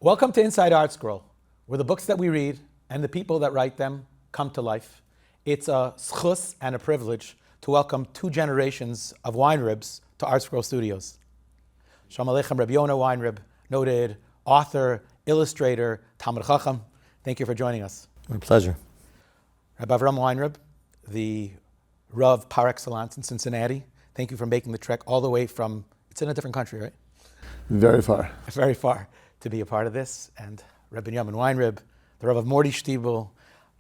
Welcome to Inside ArtScroll, where the books that we read and the people that write them come to life. It's a schus and a privilege to welcome two generations of Weinribs to ArtScroll Studios. Shalom Aleichem, Rabbi Yonah Weinrib, noted author, illustrator, Talmid Chacham. Thank you for joining us. My pleasure. Rabbi Weinrib, the Rav par excellence in Cincinnati. Thank you for making the trek all the way from, it's in a different country, right? Very far. Very far to be a part of this. And Rabbi Yonah Weinrib, the Rav of Morty Shtibel,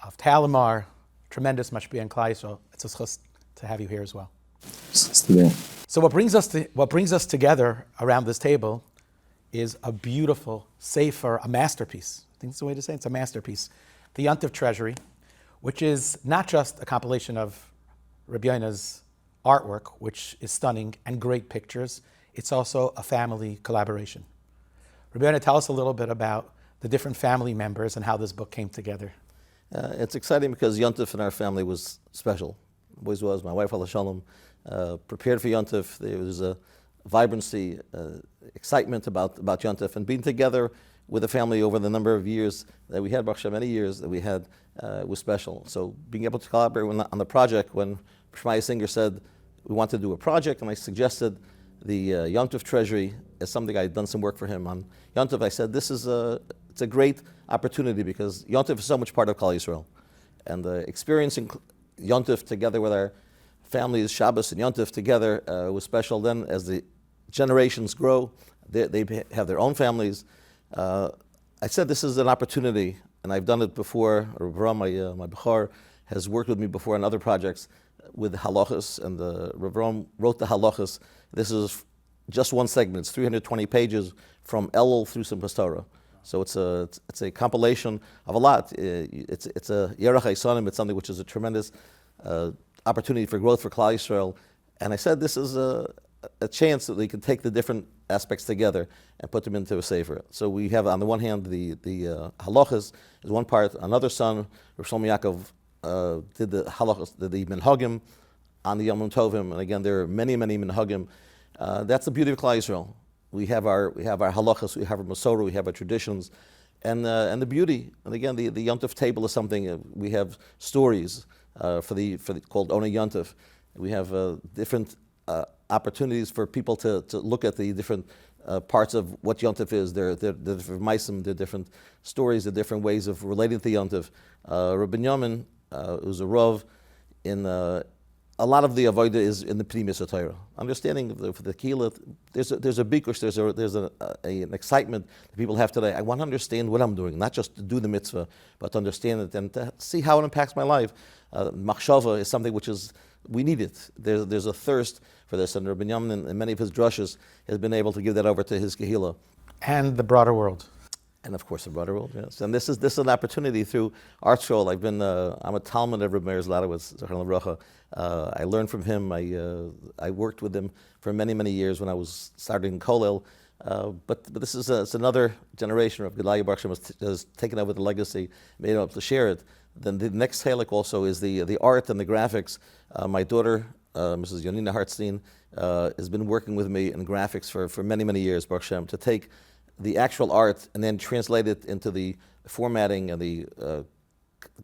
of Talamar, tremendous mashpia and klai, so it's a schus to have you here as well. So what brings us together around this table is a beautiful sefer, a masterpiece. I think that's the way to say it. It's a masterpiece. The Yom Tov Treasury, which is not just a compilation of Rabbi Yonah's artwork, which is stunning and great pictures. It's also a family collaboration. Rabbi Yonah, tell us a little bit about the different family members and how this book came together. It's exciting because Yom Tov in our family was special. Always was. My wife, Shalom, prepared for Yom Tov. There was a vibrancy, excitement about Yom Tov, and being together with the family over the number of years that we had, Baruch Hashem, many years that we had, was special. So being able to collaborate on the project, when Shmaya Singer said we want to do a project, and I suggested the Yom Tov Treasury as something I had done some work for him on Yom Tov, I said it's a great opportunity because Yom Tov is so much part of Klal Yisrael, and experiencing Yom Tov together with our families, Shabbos and Yom Tov together was special. Then, as the generations grow, they have their own families. I said this is an opportunity, and I've done it before. Rav my Bechor, has worked with me before on other projects with halachos, and Rav wrote the halachos. This is just one segment. It's 320 pages from Elul through Simchas Torah. So it's a compilation of a lot. It's a Yerach HaYisonim. It's something which is a tremendous opportunity for growth for Klal Yisrael. And I said this is a chance that we can take the different aspects together and put them into a sefer. So we have on the one hand the halachos is one part. Another son, Rabbi Shlomo Yaakov, did the halachos, the minhagim on the Yom Tovim. And again, there are many minhagim. That's the beauty of Klal Yisrael. We have our halachos, we have our Masorah, we have our traditions, and the beauty. And again, the Yom Tov table is something we have stories called Ona Yom Tov. We have different opportunities for people to look at the different parts of what Yom Tov is. There are different maisim, there are different stories, there are different ways of relating to Yom Tov. Rabbi Binyamin, who's a Rav in a lot of the avodah is in the Pnimis Torah. Understanding for the Kehillah, there's a bikush, there's an excitement that people have today. I want to understand what I'm doing, not just to do the mitzvah, but to understand it and to see how it impacts my life. Machshava is something which we need it. There's a thirst for this, and Rabbi Binyamin in many of his drushes has been able to give that over to his Kehillah. And the broader world. And of course, the broader world, yes. And this is an opportunity through ArtScroll. I'm a Talmud of Rabbi Meir Zlotowitz, Zechron Livracha. I learned from him. I worked with him for many years when I was starting Kollel. But this is it's another generation of Gedalia Baruch Hashem has taken over the legacy, made up to share it. Then the next halach also is the art and the graphics. My daughter, Mrs. Yonina Hartstein, has been working with me in graphics for many years, Baruch Hashem, to take the actual art and then translate it into the formatting and the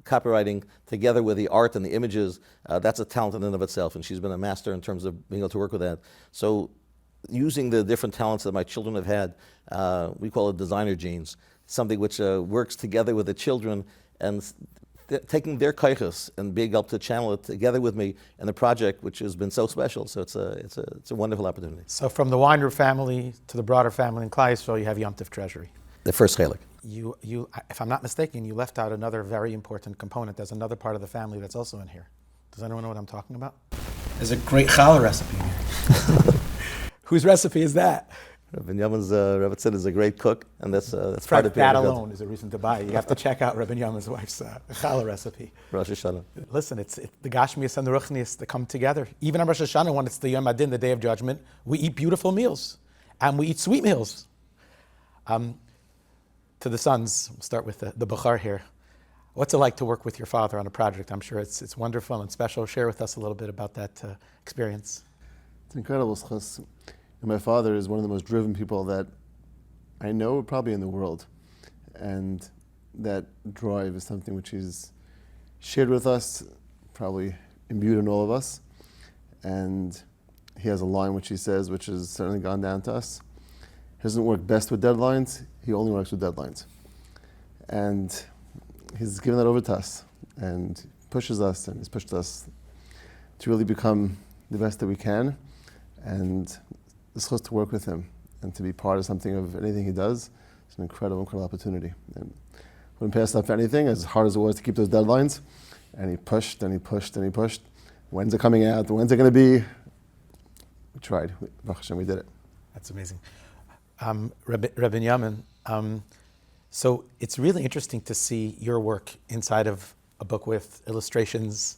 copywriting together with the art and the images. That's a talent in and of itself, and she's been a master in terms of being able to work with that. So using the different talents that my children have had, we call it designer genes, something which works together with the children and taking their kaiches and being able to channel it together with me in the project, which has been so special. So it's a wonderful opportunity. So from the Weinrib family to the broader family in Klal Yisrael, you have Yom Tov Treasury. The first chalik. You, if I'm not mistaken, you left out another very important component. There's another part of the family that's also in here. Does anyone know what I'm talking about? There's a great challah recipe in here. Whose recipe is that? Rabbi Binyamin's Rebbe Tzid is a great cook, and that's part of it. That alone is a reason to buy it. You have to check out Rabbi Binyamin's wife's challah recipe. Rosh Hashanah. Listen, it's the Gashmias and the Ruchnias that come together. Even on Rosh Hashanah, when it's the Yom Adin, the Day of Judgment, we eat beautiful meals, and we eat sweet meals. To the sons, we'll start with the Bechor here. What's it like to work with your father on a project? I'm sure it's wonderful and special. Share with us a little bit about that experience. It's incredible. My father is one of the most driven people that I know probably in the world. And that drive is something which he's shared with us, probably imbued in all of us. And he has a line which he says, which has certainly gone down to us. He doesn't work best with deadlines, he only works with deadlines. And he's given that over to us and pushes us, and he's pushed us to really become the best that we can. And it's supposed to work with him and to be part of something of anything he does. It's an incredible, incredible opportunity. And wouldn't pass up for anything, as hard as it was to keep those deadlines. And he pushed and he pushed and he pushed. When's it coming out? When's it going to be? We tried. Baruch Hashem, we did it. That's amazing. Rabbi Yamin, so it's really interesting to see your work inside of a book with illustrations,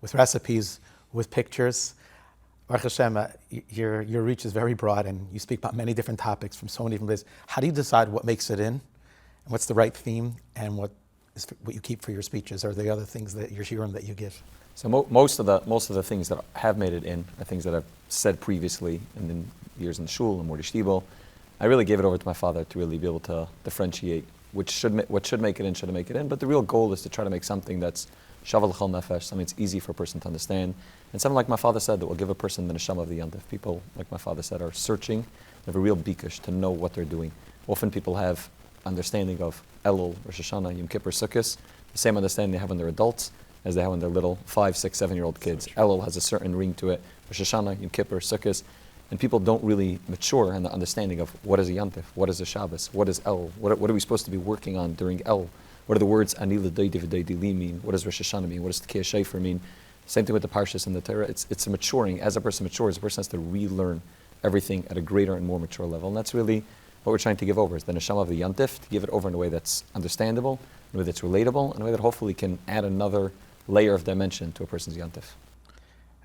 with recipes, with pictures. Baruch Hashem, your reach is very broad and you speak about many different topics from so many different places. How do you decide what makes it in and what's the right theme and what you keep for your speeches or the other things that you're hearing that you give? So most of the things that have made it in are things that I've said previously in years in shul and Morty Shtibel. I really gave it over to my father to really be able to differentiate what should make it in, shouldn't make it in. But the real goal is to try to make something that's shaval l'chol nefesh, something that's easy for a person to understand, and something like my father said that will give a person the neshama of the yontif. People, like my father said, are searching. They have a real bikush to know what they're doing. Often people have understanding of Elul, Rosh Hashanah, Yom Kippur, Sukkot, the same understanding they have when they're adults as they have when they're little 5, 6, 7-year-old kids. Elul has a certain ring to it. Rosh Hashanah, Yom Kippur, Sukkot, and people don't really mature in the understanding of what is a Yontif, what is a Shabbos, what is Elul, what are we supposed to be working on during Elul, what are the words Ani l'dei divrei li mean, what does Rosh Hashanah mean, what does Tekiyah Shefer mean. Same thing with the Parshas and the Torah. It's a maturing. As a person matures, a person has to relearn everything at a greater and more mature level, and that's really what we're trying to give over, is the neshama of the Yontif, to give it over in a way that's understandable, in a way that's relatable, in a way that hopefully can add another layer of dimension to a person's Yontif.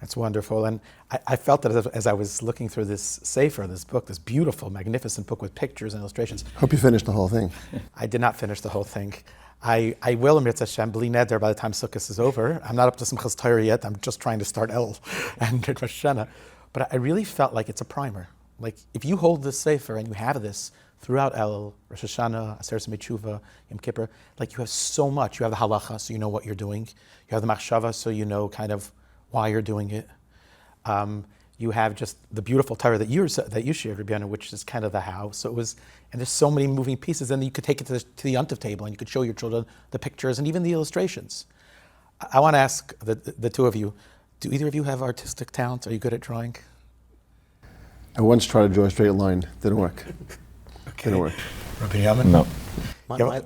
That's wonderful. And I felt that as I was looking through this sefer, this book, this beautiful, magnificent book with pictures and illustrations. Hope you finished the whole thing. I did not finish the whole thing. I will, Mirz Hashem, bli neder by the time Sukkot is over. I'm not up to Simchas Torah yet. I'm just trying to start Elul and Rosh Hashanah. But I really felt like it's a primer. Like if you hold this sefer and you have this throughout Elul, Rosh Hashanah, Aseret Mechuva, Yom Kippur, like you have so much. You have the halachos, so you know what you're doing. You have the machshava, so you know kind of why you're doing it. You have just the beautiful Torah that you shared, Rabbi Yonah, which is kind of the how. So it was, and there's so many moving pieces. And you could take it to the Yontif table, and you could show your children the pictures and even the illustrations. I want to ask the two of you: do either of you have artistic talent? Are you good at drawing? I once tried to draw a straight line. Didn't work. Okay. Didn't work. Rabbi Yamin? No.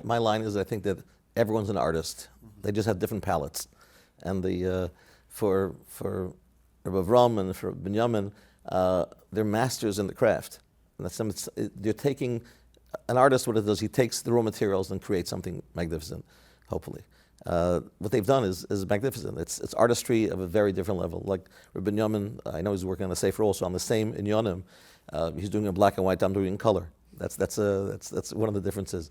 My line is, I think that everyone's an artist. They just have different palettes. And for Rabbi Avram and for Binyamin, they're masters in the craft. And they're taking, an artist, what it does, he takes the raw materials and creates something magnificent, hopefully. What they've done is magnificent. It's artistry of a very different level. Like Rabbi Binyamin, I know he's working on a sefer also on the same in Yonim. He's doing it in black and white, I'm doing it in color. That's one of the differences.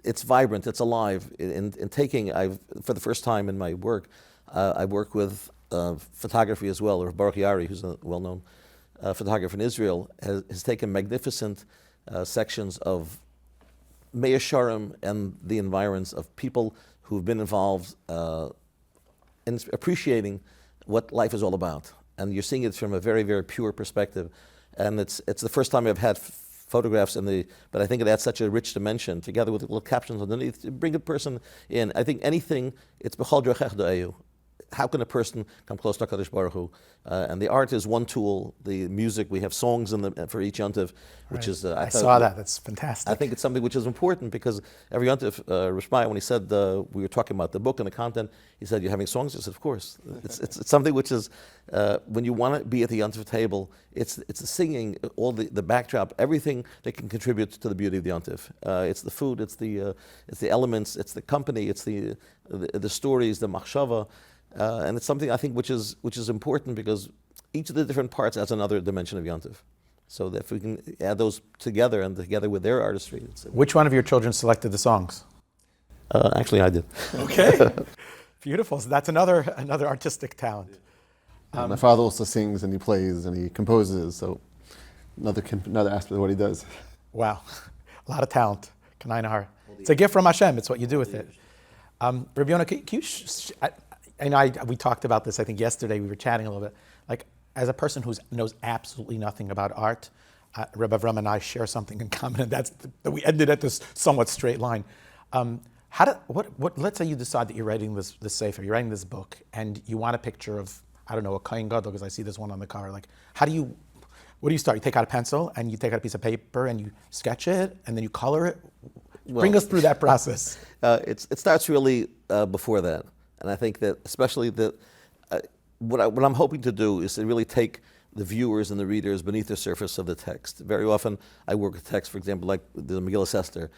It's vibrant, it's alive. In taking, for the first time in my work, I work with photography as well. Or Baruch Yari, who's a well-known photographer in Israel, has taken magnificent sections of Mei Sharim and the environs of people who've been involved in appreciating what life is all about. And you're seeing it from a very, very pure perspective. And it's the first time I've had photographs but I think it adds such a rich dimension together with little captions underneath to bring a person in. I think anything, it's b'chol drachech do'eyu. How can a person come close to HaKadosh Baruch Hu? And the art is one tool. The music, we have songs for each Yontif, which is... I saw that. That's fantastic. I think it's something which is important because every Yontif, Rishmai, when he said we were talking about the book and the content, he said, "You're having songs?" I said, "Of course." It's something which is, when you want to be at the Yontif table, it's the singing, all the backdrop, everything that can contribute to the beauty of the Yontif. It's the food, it's the elements, it's the company, it's the stories, the machshava. And it's something I think which is important because each of the different parts adds another dimension of Yontif. So that if we can add those together and together with their artistry. Which one of your children selected the songs? Actually, I did. Okay, beautiful. So that's another artistic talent. My father also sings and he plays and he composes. So another aspect of what he does. Wow, a lot of talent. Kanai It's a gift from Hashem. It's what you do with it. Rabbi Yonah, can you we talked about this, I think, yesterday. We were chatting a little bit. Like, as a person who knows absolutely nothing about art, Rabbi Avram and I share something in common, and that's that we ended at this somewhat straight line. Let's say you decide that you're writing this sefer, you're writing this book, and you want a picture of, I don't know, a Kohen Gadol, because I see this one on the cover. Like, what do you start? You take out a pencil, and you take out a piece of paper, and you sketch it, and then you color it? Bring us through that process. It starts really before that. And I think that especially what I'm hoping to do is to really take the viewers and the readers beneath the surface of the text. Very often I work with text, for example, like the Megillah Esther.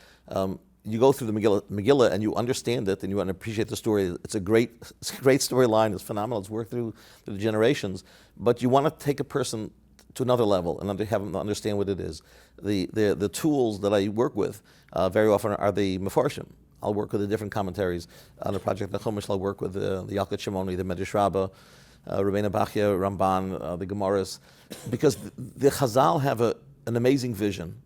You go through the Megillah and you understand it and you want to appreciate the story. It's a great storyline. It's phenomenal. It's worked through the generations. But you want to take a person to another level and have them understand what it is. The tools that I work with very often are the Mefarshim. I'll work with the different commentaries. On the project the Chumash, I'll work with the Yalkut Shimoni, the Medrash Rabbah, Rabbeinu Bachya, Ramban, the Gemaras, because the Chazal have an amazing vision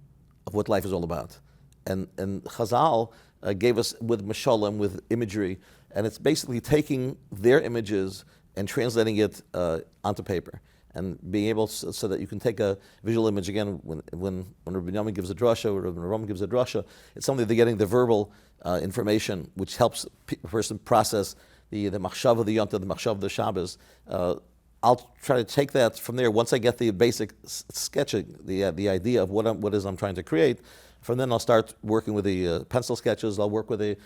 of what life is all about. And Chazal gave us with Mashalim, with imagery, and it's basically taking their images and translating it onto paper. And being able so that you can take a visual image again when Rabbi Yonah gives a drasha or Rabbi Ram gives a drasha, it's something they're getting the verbal information, which helps a person process the machshav of the Yom Tov, the machshav of the Shabbos. I'll try to take that from there. Once I get the basic sketching, the idea of what it is I'm trying to create, from then I'll start working with the pencil sketches. I'll work with the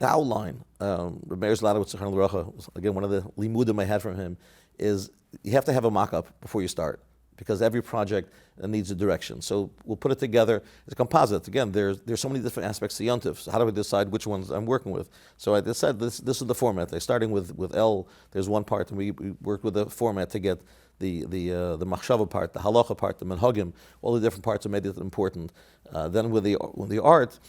outline. Rabbi Meir Zlotowitz, again, one of the limudim I had from him is you have to have a mock-up before you start, because every project needs a direction. So we'll put it together. It's a composite. Again, there's so many different aspects to Yom Tov. So how do I decide which ones I'm working with? So I decided this is the format. Starting with El, there's one part, and we worked with the format to get the machshava part, the halacha part, the menhagim, all the different parts are made it important. Then with the art,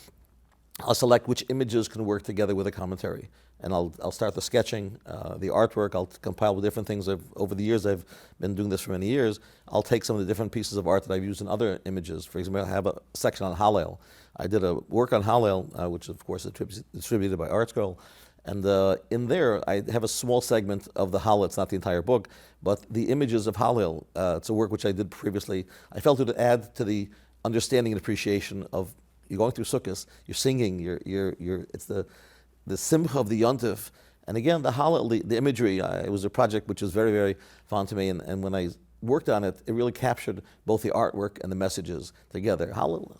I'll select which images can work together with a commentary. And I'll start the sketching, the artwork. I'll compile with different things. Over the years, I've been doing this for many years. I'll take some of the different pieces of art that I've used in other images. For example, I have a section on Hallel. I did a work on Hallel, which of course is distributed by ArtScroll. And in there, I have a small segment of the Hallel. It's not the entire book, but the images of Hallel. It's a work which I did previously. I felt it would add to the understanding and appreciation of you're going through Sukkot, you're singing, it's the simcha of the Yom Tov. And again, the Hallel, the imagery, it was a project which was very, very fun to me. And when I worked on it, it really captured both the artwork and the messages together. Hallel,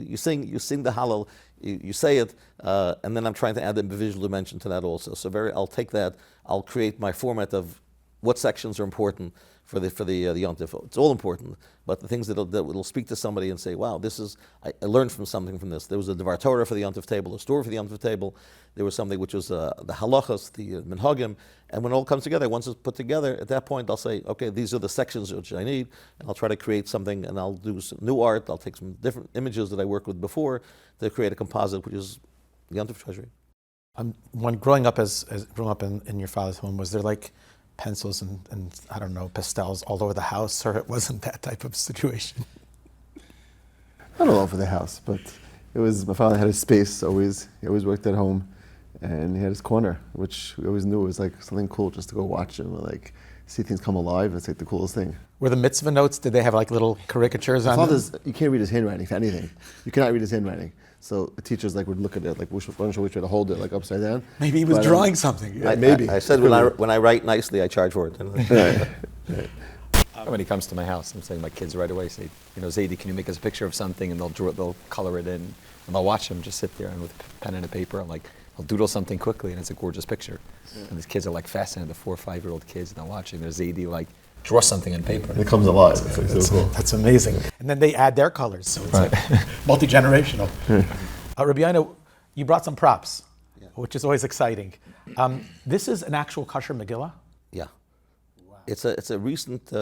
you sing the Hallel, you say it, and then I'm trying to add the visual dimension to that also. So I'll take that, I'll create my format of what sections are important for the Yom Tov. It's all important, but the things that will speak to somebody and say, wow, I learned something from this. There was a Dvar Torah for the Yom Tov table, a story for the Yom Tov table. There was something which was the halachos, the menhagim, and when it all comes together, once it's put together, at that point I'll say, okay, these are the sections which I need, and I'll try to create something, and I'll do some new art. I'll take some different images that I worked with before to create a composite, which is the Yom Tov Treasury. When growing up in your father's home, was there like pencils and I don't know, pastels all over the house, or it wasn't that type of situation? Not all over the house, but it was, my father had his space always. He always worked at home, and he had his corner, which we always knew was like something cool just to go watch and like see things come alive. It's like the coolest thing. Were the mitzvah notes, did they have like little caricatures on them? You can't read his handwriting for anything. You cannot read his handwriting. So the teachers would look at it, like, why don't we try to hold it like upside down? Maybe he was drawing something. Maybe. I said when I write nicely, I charge for it. When he comes to my house, I'm saying my kids right away say, Zaidi, can you make us a picture of something? And they'll color it in, and I'll watch them just sit there and with a pen and a paper. I'll doodle something quickly, and it's a gorgeous picture. Yeah. And these kids are like fascinated, the 4 or 5-year-old kids, and they're watching. There's Zaidi like draw something on paper. And it comes alive. It's so cool. That's amazing. And then they add their colors, so it's like multi-generational. Rabbi Yonah, you brought some props, which is always exciting. This is an actual kosher Megillah? Yeah. Wow. It's a recent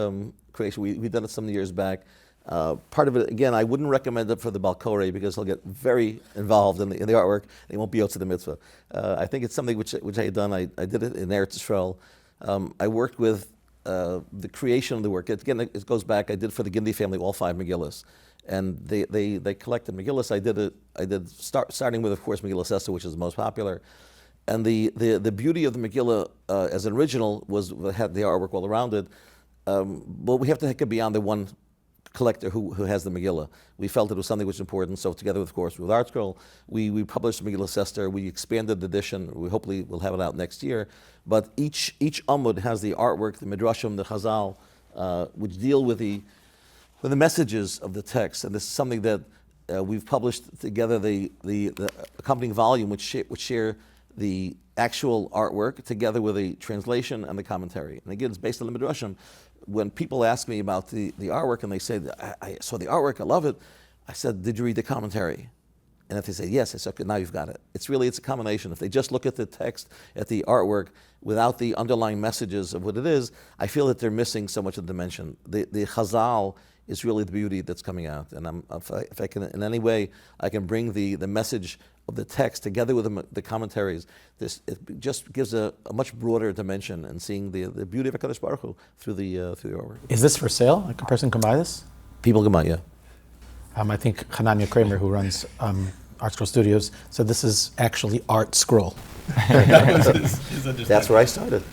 creation. We done it some years back. Part of it, again, I wouldn't recommend it for the Balkore because he'll get very involved in the artwork. He won't be out to the mitzvah. I think it's something which I had done. I did it in ArtScroll. I worked with the creation of the work. Again, it goes back. I did for the Gindi family all 5 Megillas. and they collected Megillas. I did starting with, of course, Megillah Esther, which is the most popular. And the beauty of the Megillah as an original had the artwork all around it. But we have to take it beyond the one collector who has the Megillah. We felt it was something which was important, so together, of course, with ArtScroll, we published Megillah Esther. We expanded the edition. We hopefully will have it out next year. But each Amud has the artwork, the Midrashim, the Chazal, which deal with the messages of the text. And this is something that we've published together, the accompanying volume, which share the actual artwork together with the translation and the commentary. And again, it's based on the Midrashim. When people ask me about the artwork and they say, I saw the artwork, I love it, I said, did you read the commentary? And if they say yes, I said, okay, now you've got it. It's a combination. If they just look at the text, at the artwork, without the underlying messages of what it is, I feel that they're missing so much of the dimension. The Chazal is really the beauty that's coming out. And if I can, in any way, I can bring the message of the text together with the commentaries, it just gives a much broader dimension and seeing the beauty of HaKadosh Baruch Hu through the artwork. Is this for sale? Like a person can buy this? People can buy, yeah. I think Hananya Kramer, who runs ArtScroll Studios, said this is actually ArtScroll. That's where I started.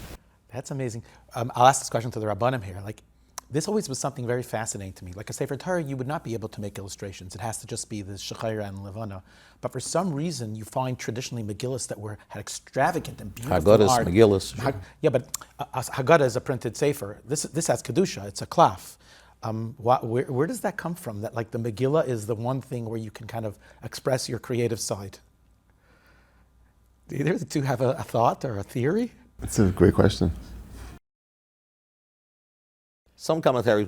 That's amazing. I'll ask this question to the Rabbanim here. Like, this always was something very fascinating to me. Like a Sefer Torah, you would not be able to make illustrations. It has to just be the Shechayra and Levana. But for some reason, you find traditionally Megillas that had extravagant and beautiful Haggadahs, art. Megillas. Sure. Yeah, but Haggadah is a printed Sefer. This has Kedusha. It's a klaf. Where does that come from? That like the Megillah is the one thing where you can kind of express your creative side. Do either of the two have a thought or a theory? That's a great question. Some commentaries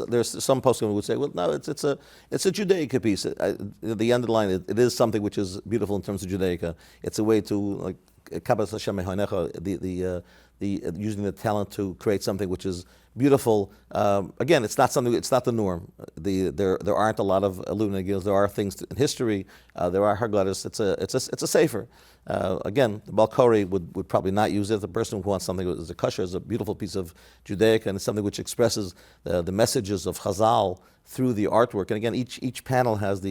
there's some postscript would say, well, no, it's a Judaica piece. At the end of the line, it is something which is beautiful in terms of Judaica. It's a way to like Kabbalas Hashem Mehonecha, using the talent to create something which is beautiful. Again, it's not the norm. There aren't a lot of illuminates. There are things in history. There are Haggadahs. It's a sefer. Again, the Balkori would probably not use it. The person who wants something as a kosher is a beautiful piece of Judaica, and it's something which expresses the messages of Chazal through the artwork. And again, each panel has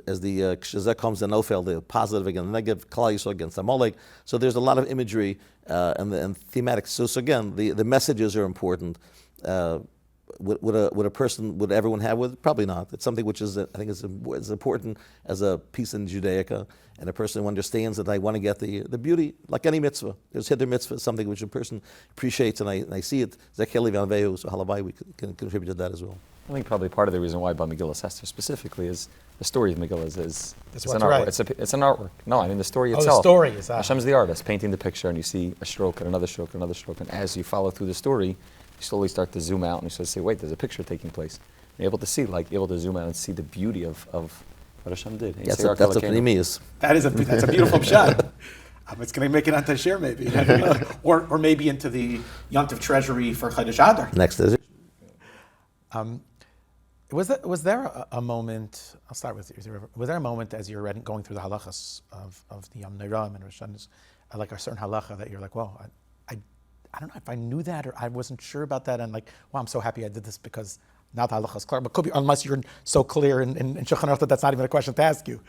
as the Kshazek comes and Ofel, the positive against the negative, Klal Yisrael against Amalek. So there's a lot of imagery and thematic. So again, the messages are important. Would everyone have with it? Probably not. It's something which is, I think, is important as a piece in Judaica, and a person who understands that I want to get the beauty, like any mitzvah. There's Hiddur mitzvah, something which a person appreciates, and I see it. Zekeli v'anvehu, so halavai, we can contribute to that as well. I think probably part of the reason why about Megillah Esther specifically is the story of Megillah is That's it's what's an artwork. right. It's an artwork. No, I mean the story The itself. story is Hashem's the artist, painting the picture, and you see a stroke and another stroke and another stroke, and as you follow through the story, you slowly start to zoom out and you start to say, wait, there's a picture taking place. And you're able to zoom out and see the beauty of what Hashem did. Yes, that's a Pnimius. That's a beautiful shot. It's going to make it onto Shir maybe, or maybe into the Yom Tov Treasury for Chodesh Adar. Next is it. Was there a moment? I'll start with you. Was there a moment as you're going through the halachos of the Yom Neiram and Rosh Hashanah, like a certain halacha that you're like, whoa, I don't know if I knew that or I wasn't sure about that, and like, wow, I'm so happy I did this because now the halacha is clear. But could be, unless you're so clear in Shulchan Aruch that that's not even a question to ask you.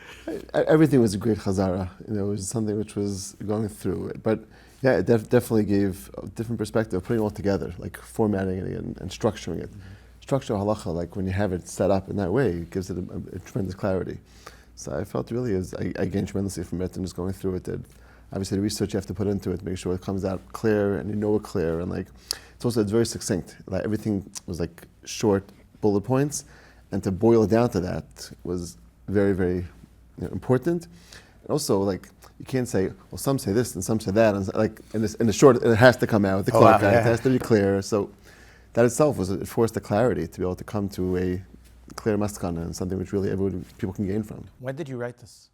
Everything was a great chazara. It was something which was going through it. But yeah, it definitely gave a different perspective, putting it all together, like formatting it and structuring it. Structure halacha, like when you have it set up in that way, it gives it a tremendous clarity. So I felt really I gained tremendously from it and just going through it. Obviously the research you have to put into it, make sure it comes out clear and you know it clear, and like it's very succinct. Like everything was like short bullet points, and to boil it down to that was very, very important. And also like you can't say, well, some say this and some say that, and like in the short it has to come out. The clear it has to be clear. So that itself it forced the clarity to be able to come to a clear maskana and something which really people can gain from. When did you write this?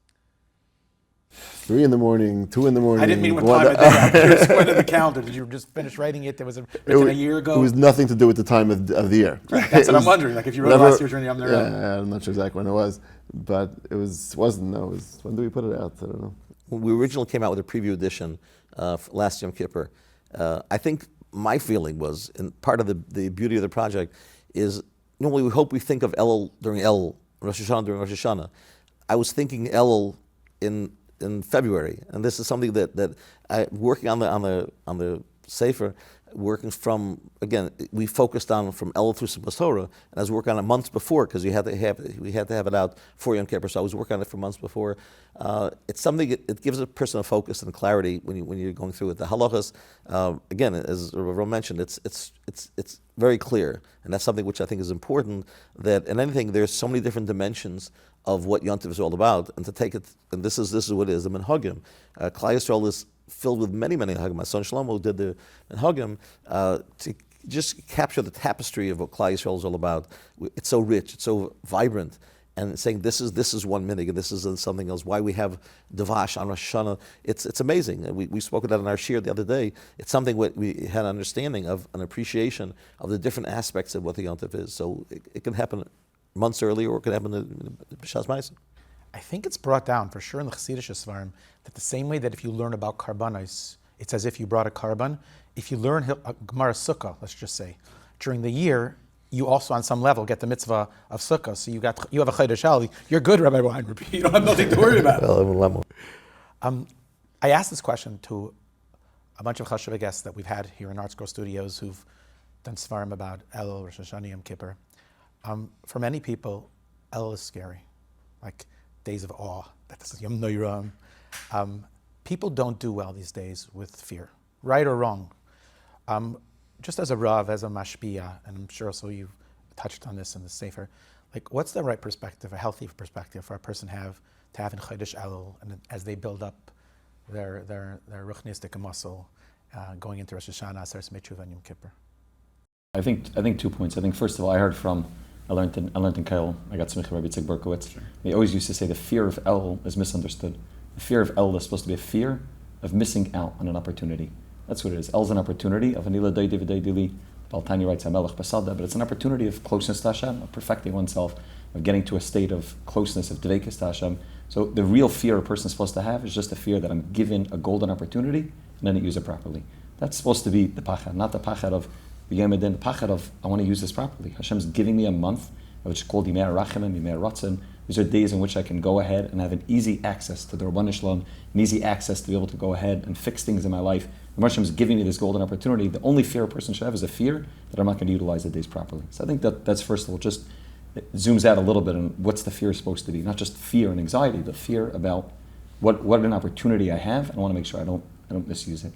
3 in the morning, 2 in the morning. I didn't mean what time of day. I'm curious when in the calendar. Did you just finish writing it? Was it written a year ago? It was nothing to do with the time of the year. Right, that's what I'm wondering. Like if you wrote last year during Yom Tov. Yeah, I'm not sure exactly when it was, but it wasn't. When do we put it out? I don't know. When we originally came out with a preview edition last Yom Kippur, I think my feeling was, and part of the beauty of the project is normally we think of Elul during Elul, Rosh Hashanah during Rosh Hashanah. I was thinking Elul in February, and this is something that I working on the sefer, working from, again, we focused on from Elul through Simchas Torah, and I was working on it months before because we had to have it out for Yom Kippur. So I was working on it for months before. It's something it gives a person a focus and clarity when you're going through it. The halachos, again, as Ron mentioned, it's very clear, and that's something which I think is important. That in anything, there's so many different dimensions of what Yom Tov is all about, and to take it, and this is what it is. The minhagim, Klal Yisrael is filled with many minhagim. My son Shlomo did the minhagim to just capture the tapestry of what Klal Yisrael is all about. It's so rich, it's so vibrant, and saying this is one minhag and this is something else. Why we have Davash on Rosh Hashanah? It's amazing. We spoke about it in our shir the other day. It's something we had an understanding of, an appreciation of the different aspects of what the Yom Tov is. So it can happen months earlier, or it can happen in B'Shas Ma'aseh. I think it's brought down for sure in the Chassidish Svarim that the same way that if you learn about karbanos, it's as if you brought a karban. If you learn Gemara Sukkah, let's just say, during the year, you also on some level get the mitzvah of Sukkah. So you have a Chodesh El. You're good, Rabbi Weinrib. You don't have nothing to worry about. I asked this question to a bunch of Chashuva guests that we've had here in ArtScroll Studios who've done Svarim about Elul, Rosh Hashanah, Yom Kippur. For many people, Elul is scary, like days of awe. That's Yom Noyram. People don't do well these days with fear, right or wrong. Just as a Rav, as a Mashpia, and I'm sure also you've touched on this in the sefer, like what's the right perspective, a healthy perspective for a person to have in Chodesh Elul, and as they build up their ruchnistic muscle going into Rosh Hashanah, Aseres Mitzvah, and Yom Kippur? I think 2 points. I think first of all, I learned in Kail, I got Smicha Rabbi Tzig Berkowitz. They always used to say the fear of Elul is misunderstood. The fear of Elul is supposed to be a fear of missing out on an opportunity. That's what it is. Elul is an opportunity of anila day dili. Baltani writes Hamelech Basada, but it's an opportunity of closeness to Hashem, of perfecting oneself, of getting to a state of closeness, of dveikus to Hashem. So the real fear a person is supposed to have is just a fear that I'm given a golden opportunity and I didn't use it properly. That's supposed to be the pachad, not the pachad of the pachad of I want to use this properly. Hashem's giving me a month, which is called Yimei Rachamim, Yimei Ratzon. These are days in which I can go ahead and have an easy access to the Rabban Shalom, an easy access to be able to go ahead and fix things in my life. The Hashem is giving me this golden opportunity. The only fear a person should have is a fear that I'm not going to utilize the days properly. So I think that's first of all, just it zooms out a little bit on what's the fear supposed to be. Not just fear and anxiety, but fear about what an opportunity I have, and I want to make sure I don't misuse it.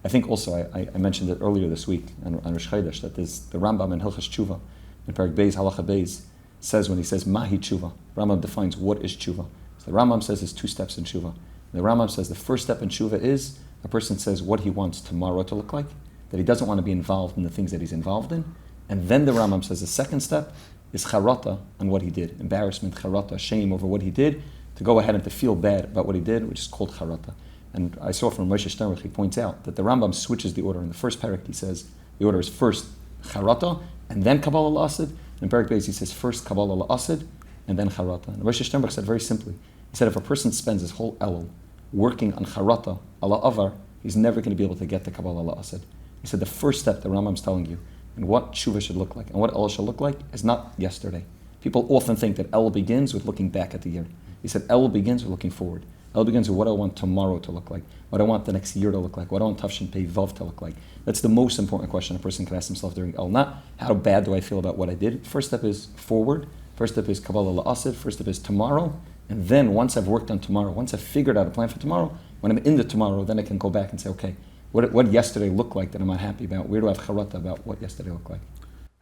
I think also, I mentioned it earlier this week on Rosh Chodesh, that there's the Rambam in Hilchas Tshuva, in Perek Beis, Halacha Beis, says when he says Mahi Tshuva, Rambam defines what is Tshuva. So the Rambam says there's 2 steps in Tshuva. The Rambam says the first step in Tshuva is a person says what he wants tomorrow to look like, that he doesn't want to be involved in the things that he's involved in. And then the Rambam says the second step is charata on what he did. Embarrassment, charata, shame over what he did, to go ahead and to feel bad about what he did, which is called charata. And I saw from Moshe Sternberg, he points out that the Rambam switches the order. In the first parak, he says the order is first charata, and then Kabbalah al-Asid. In Perek Beis, he says first Kabbalah al-Asid, and then charata. And Moshe Sternberg said very simply, he said if a person spends his whole Elul working on charata, ala avar, he's never going to be able to get to Kabbalah al-Asid. He said the first step the Rambam's telling you, and what tshuva should look like, and what Elul should look like, is not yesterday. People often think that Elul begins with looking back at the year. He said Elul begins with looking forward. Elul begins with what I want tomorrow to look like, what I want the next year to look like, what I want Tafshin Pei Vav to look like. That's the most important question a person can ask himself during Elul. Not how bad do I feel about what I did. First step is forward. First step is Kabbalah al-Asid. First step is tomorrow. And then once I've worked on tomorrow, once I've figured out a plan for tomorrow, when I'm in the tomorrow, then I can go back and say, okay, what yesterday looked like that I'm not happy about? Where do I have charata about what yesterday looked like?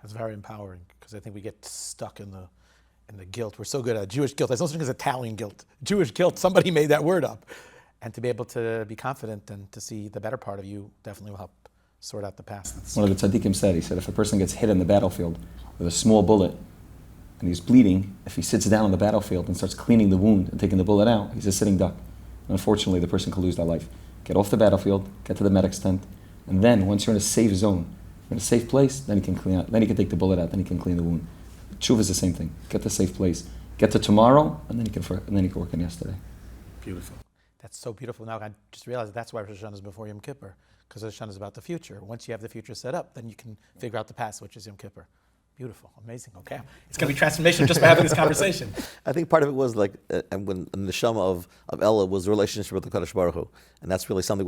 That's very empowering, because I think we get stuck in the guilt. We're so good at Jewish guilt. There's no such thing as Italian guilt. Jewish guilt, somebody made that word up. And to be able to be confident and to see the better part of you definitely will help sort out the past. One of the tzaddikim said, he said, if a person gets hit in the battlefield with a small bullet and he's bleeding, if he sits down on the battlefield and starts cleaning the wound and taking the bullet out, he's a sitting duck. Unfortunately, the person could lose their life. Get off the battlefield, get to the medic's tent, and then once you're in a safe zone, you're in a safe place, then you can clean out, then you can take the bullet out, then you can clean the wound. Tshuva is the same thing. Get to a safe place. Get to tomorrow, and then you can work on yesterday. Beautiful. That's so beautiful. Now I just realized that's why Rosh Hashanah is before Yom Kippur, because Rosh Hashanah is about the future. Once you have the future set up, then you can figure out the past, which is Yom Kippur. Beautiful, amazing. Okay, it's going to be transformation just by having this conversation. I think part of it was like, and when the neshama of Elul was the relationship with the Kadosh Baruch Hu, and that's really something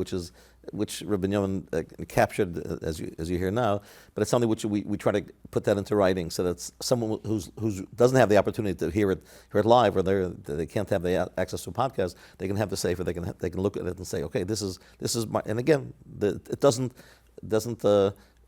which Rabbi Yonah captured as you hear now. But it's something which we try to put that into writing, so that someone who doesn't have the opportunity to hear it live, or they can't have the access to a podcast, they can have the sefer, they can look at it and say, okay, this is my. And again, it doesn't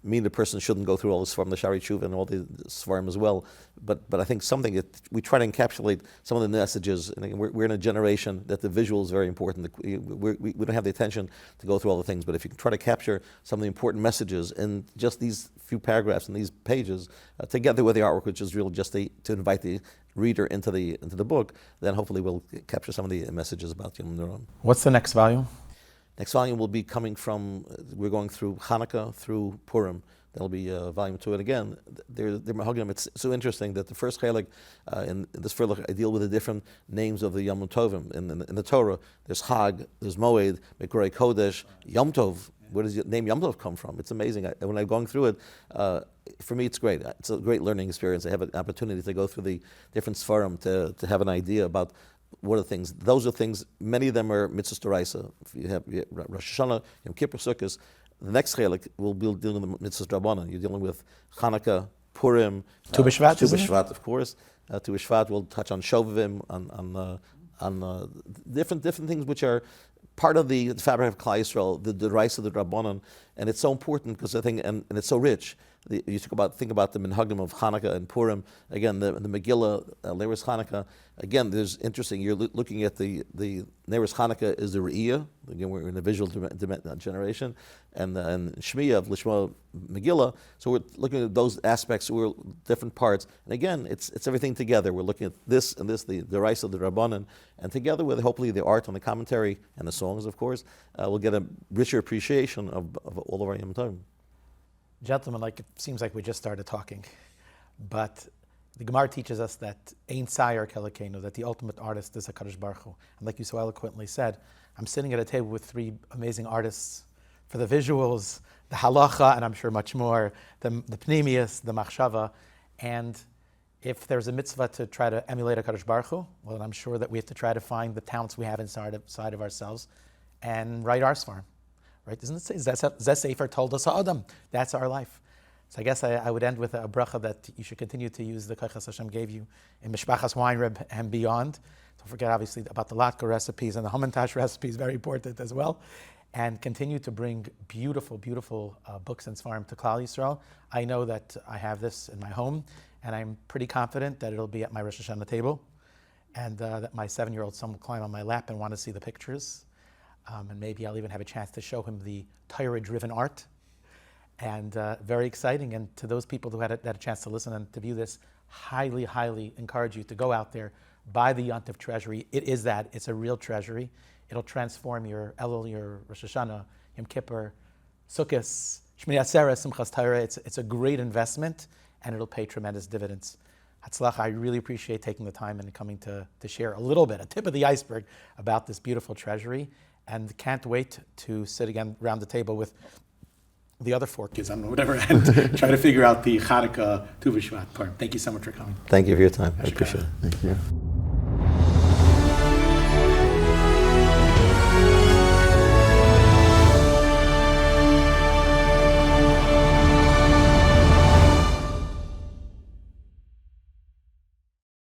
mean the person shouldn't go through all the Svarim, the Shari Tshuva, and all the Svarim as well. But I think something that we try to encapsulate some of the messages. And again, we're in a generation that the visual is very important. We don't have the attention to go through all the things. But if you can try to capture some of the important messages in just these few paragraphs and these pages, together with the artwork, which is really just to invite the reader into the book, then hopefully we'll capture some of the messages about Yom Tov. What's the next volume? Next volume will be coming from, we're going through Hanukkah through Purim. That'll be volume 2. And again, it's so interesting that the first chelik in this furlough, I deal with the different names of the Yom Tovim. In the Torah, there's Hag, there's Moed, Mekorei Kodesh, Yom Tov. Where does the name Yom Tov come from? It's amazing. When I'm going through it, for me it's great. It's a great learning experience. I have an opportunity to go through the different Sfarim to have an idea about what are the things. Those are things, many of them are mitzvahs d'oraisa. If you have Rosh Hashanah, Yom Kippur, Sukkot, the next chelik will be dealing with mitzvahs d'Rabbanan. You're dealing with Hanukkah, Purim, Tu B'Shvat, of course. Tu B'Shvat will touch on Shovavim, on different things which are part of the fabric of Klal Yisrael, the rice of the Rabbanon, and it's so important because I think, and it's so rich. You think about the minhagim of Hanukkah and Purim. Again, the Megillah, Neris Hanukkah. Again, there's interesting. You're looking at the Neris Hanukkah is the Re'iyah. Again, we're in a visual generation, and Shmiya of Lishma Megillah. So we're looking at those aspects. We're different parts, and again, it's everything together. We're looking at this and this, the rice of the Rabbanan, and together with hopefully the art and the commentary and the songs, of course, we'll get a richer appreciation of all of our Yom Tov. Gentlemen, it seems like we just started talking, but the Gemara teaches us that Ein Sayer Kelekenu, that the ultimate artist is HaKadosh Baruch Hu. And like you so eloquently said, I'm sitting at a table with 3 amazing artists for the visuals, the halacha, and I'm sure much more, the pnimius, the machshava. And if there's a mitzvah to try to emulate HaKadosh Baruch Hu, well, then I'm sure that we have to try to find the talents we have inside of ourselves and write our svarim. Right? Isn't it? Zeh sefer told us Adam. That's our life. So I guess I would end with a bracha that you should continue to use the kochas Hashem gave you in Mishpachas Weinrib and beyond. Don't forget, obviously, about the latke recipes and the hamantash recipes, very important as well. And continue to bring beautiful, beautiful books and svarim to Klal Yisrael. I know that I have this in my home, and I'm pretty confident that it'll be at my Rosh Hashanah table, and that my 7-year-old son will climb on my lap and want to see the pictures. And maybe I'll even have a chance to show him the Torah-driven art. And very exciting. And to those people who had a chance to listen and to view this, highly, highly encourage you to go out there, buy the Yom Tov Treasury. It is that. It's a real treasury. It'll transform your Elul, your Rosh Hashanah, Yom Kippur, Sukkot, Shmini Atzeres, Simchas Torah. It's a great investment, and it'll pay tremendous dividends. Hatzlacha, I really appreciate taking the time and coming to share a little bit, a tip of the iceberg, about this beautiful treasury. And can't wait to sit again around the table with the other 4 kids, I don't know, whatever, and try to figure out the Hanukkah Tu B'Shvat part. Thank you so much for coming. Thank you for your time. I appreciate it. Thank you.